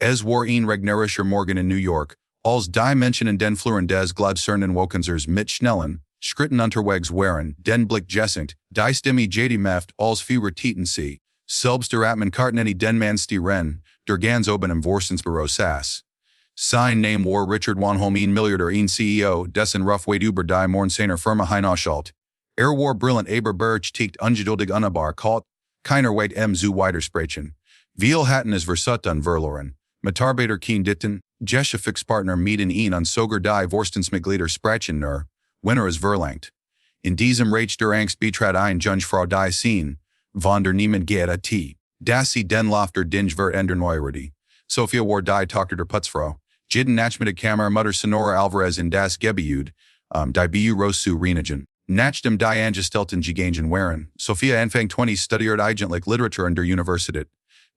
Es war ein regnerischer Morgen in New York, als die Menschen in den Fluren des Glaubsernen Wokensers mit schnellen, Schritten unterwegs waren, den Blick jessend, die Stimme jd meft als für Tieten sie, selbst der Atmen kartneni den man stieren, der ganz oben im Vorstensbüro saß. Sein Name war Richard Wanholm ein Milliardär ein CEO, dessen Rufweit über die Mornsener Firma hinausschalt. War brillant aber berüchtigt ungeduldig unnahbar kalt, keiner Weit zu widersprechen. Viel hatten es versutun verloren. Mitarbeiter keen ditten, Gesche Fixpartner mieten ihn an sogar die Vorstandsmitglieder sprachen nur, wenn es verlangt. In diesem Reich der Angst betrat ein Junge Frau die Scene, von der Niemand wagte, dass sie den Lofter Dinge wird ändern neuerity. Sophia war die Tochter der Putzfrau. Jiden nachmittag Kammer Mutter Sonora Alvarez in das Gebiet, die Büro zu reinigen. Nach dem die Angestellten gegangen waren, Sophia Anfang 20 studiert eigentlich Literatur an der Universität.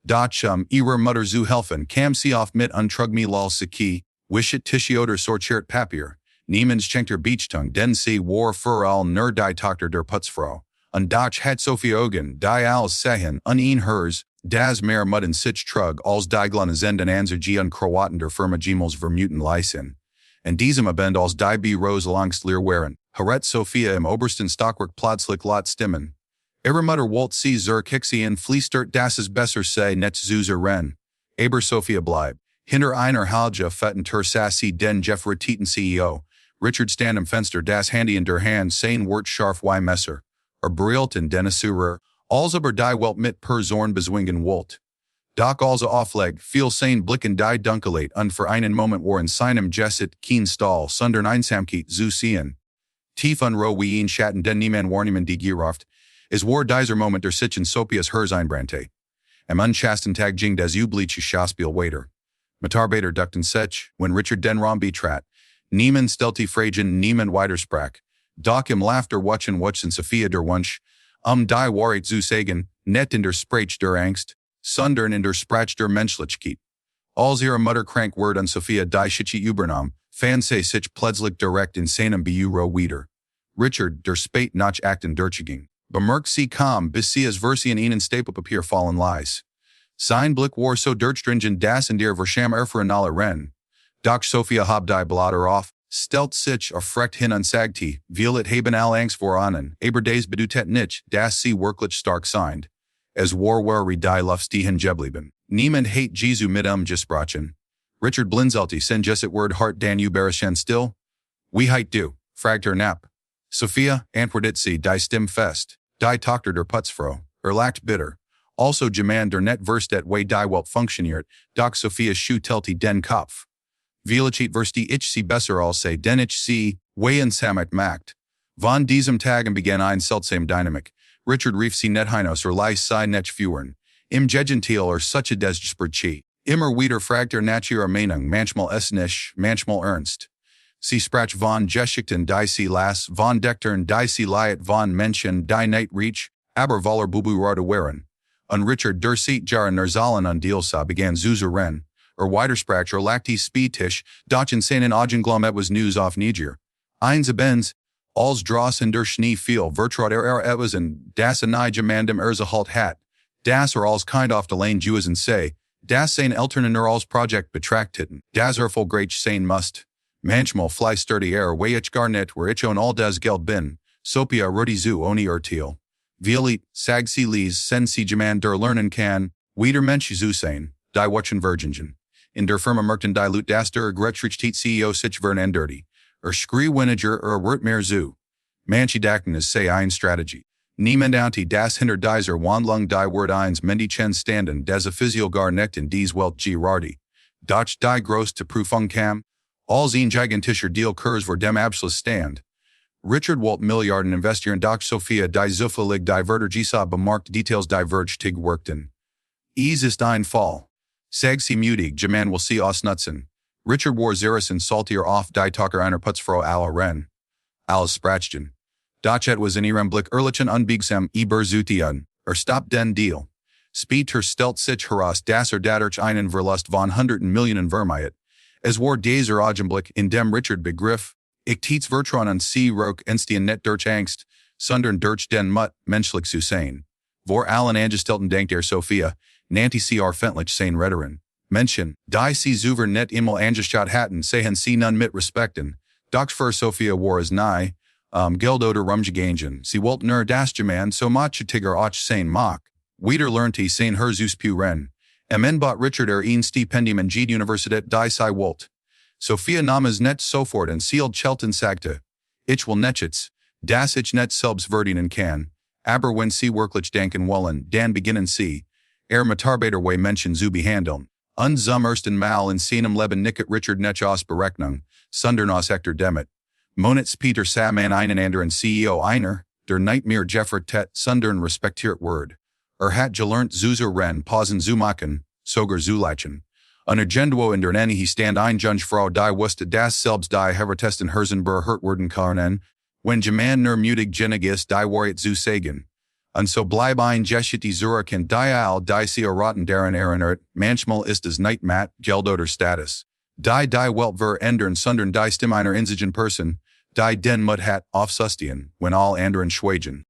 Doch ihrer Mutter zu helfen kam sie oft mit untrugmi lal siki, wishet tische oder sortiert Papier. Niemand schenkter Beachtung, den sie war für all nur die Tochter der Putzfrau. Und doch hat Sophia Augen, die als sehen, ihn hers, das mehr Mudden sich trug als die Glonazenden Anzergie und Kroaten der Firma Gemels vermuten leisen. In diesem Abend als die Büros langst leer waren, hat Sophia im obersten Stockwerk plötzlich laut Stimmen. Ihre Mutter wollte sie zur Kixie in Fliestert das es besser sei net zu ren. Aber Sophia bleib. Hinter einer halge fetten saß sie den Tieten CEO. Richard stand im Fenster das Handy in der Hand sein Wort scharf wie Messer. Brilten den Assurer, als aber die Welt mit Zorn bezwingen wollt. Doch also aufleg, viel sein Blicken die Dunkelheit und für einen Moment war in seinem Jesset keen Stall sondern Einsamkeit zu sehen. Tief unruh wie ihn Schatten den niemand warnimen die Giroft, es war dieser Moment der sich in Sophias Hers einbrannte. Am unchasten Tag ging das übliche Schauspiel weiter. Mitarbeiter duckten sich, wenn Richard den Raum betrat. Niemand stellte Fragen, niemand widersprach. Doch im Laughter watchen Sophia der Wunsch, die Wahrheit zu sagen, net in der Sprach der Angst, sondern in der Sprach der Menschlichkeit. Als ihre Mutter krank word an Sophia die Schichi übernahm, fand sie sich plötzlich direkt in seinem Büro wieder. Richard, der spät nach Akten durchging, bemerkt sie kaum, bis sie es Versi in ihnen Stapelpapier fallen ließ. Sein Blick war so durchdringend, dass in der Verscham erfahren alle rennen. Doch Sophia hab die Blatter auf, stellt sich erfrecht hin und sagte, will it haben all Angst vor ahnen, aber des bedutet nicht, dass sie wirklich stark sind. Es war die Luftstehen geblieben. Niemand hat Jesu mit gesprochen. Richard blinzelte sen jesset word hart dan überraschen still. Wie heit du, fragt Knapp. Sophia, antwortet sie die Stimme fest, die Tochter der Putzfrau, lacht bitter. Also jemand der net verstet way die Welt funktioniert, doch Sophia schüttelte den Kopf. Vielichet versti ich sie besser als sei, denn ich sie, way insamet macht. Von diesem Tagen begann ein seltsam Dynamik. Richard rief sie net hinaus leis sei net führen. Im Gegenteil such des Gespräch. Immer wieder fragt nach ihrer Meinung, manchmal esnisch, manchmal ernst. Sie sprach von Geschichten die sie las, von Dektern die sie liet von Menschen die nicht reach, aber voller Bubu rade waren. Und Richard der Seat jaren Nerzalen und Dielsa begann zuzurennen. Widersprach lacti spietisch, doch in seinen Augenglom etwas News auf Niger. Eins abends, als draußen der Schnee fiel, vertrat etwas in das einige Mandem halt hat, das als kind auf de Lane Jewesen sei, das sein Eltern als Projekt betrachteten, das vollgreich sein must. Manchmal fleisterte way ich gar net where ich on all das Geld bin, Sophia rudi zu oni Thiel. Vielit, sag sie lies, sen sie jemand der lernen kann, wieder Mensch zu sein, die watchen Virgingen. In der Firma merkten die Lut das der Gretschrichtit CEO sich vern dirty. Schree Winiger Wort mehr zu. Manche dachten es sei ein Strategie. Niemand anti das hinter dieser Wandlung die Wort eins Mendichen standen das offizial gar nicht in dies Welt Girardi. Doch die groß to Prüfung kam, als ein gigantischer Deal Kurs vor dem Abschluss stand. Richard Walt Milliarden investieren doch Sophia die zufällig diverter Gisa bemarkt Details divergtig workten. Ist ein Fall. Sag sie mutig, Jaman will sie ausnutzen. Richard war zerrissen saltier auf die Tochter einer Putzfrau aller Ren. Alles sprachen. Doch was in ihrem Blick ehrlichen unbiegsam überzutieren, stoppt den Deal. Später stellt sich heraus, dass dadurch einen Verlust von hunderten Millionen vermeidet. Es war dieser Augenblick, in dem Richard begriff, ich tietz Vertrauen an sie roch entstehen net durch Angst, sondern durch den Mut, menschlich zu sein. Vor allen Angestellten denkt Sophia, nanti sie fentlich sein Redderin. Menschen, die sie zuver net emel angeschaut hatten, sehen sie nun mit Respekten. Doch für Sophia war es nahe, Geld oder rumgegangen. Sie wollten nur das German so machtiger auch sein mag. Wieder lernte sein her ren. Bot Richard ein Stipendium in Jede Universität die sie wollte. Sophia namens net sofort und sealed Chelten sagte, ich will netjes, das ich net selbst verdienen kann, aber wenn sie wirklich denken wollen, dann beginnen sie, Mitarbeiter way Menschen zu behandeln. Zum ersten Mal in seinem Leben nicht Richard net aus Berechnung, sondern aus Hector Demet. Monats Peter Saman einen anderen CEO einer, der Nightmare Jeffert sondern respektiert Word. Hat gelernt zuzer ren pausen zu machen, sogar zu leichen. Agendwo in der Nähe stand ein Jungfrau die wusste das selbst die Hevertesten Herzenbur hört werden können, wenn jemand nur mutig genig ist die Wahrheit zu sagen. Und so bleib ein Geschit die Zurich die all die sie erraten daran erinnert, manchmal ist es nicht mat, Geld oder Status. Die Welt verändern sondern die Stimme einer inzigen Person, die den Mut hat aufsustieren, wenn all anderen schweigen.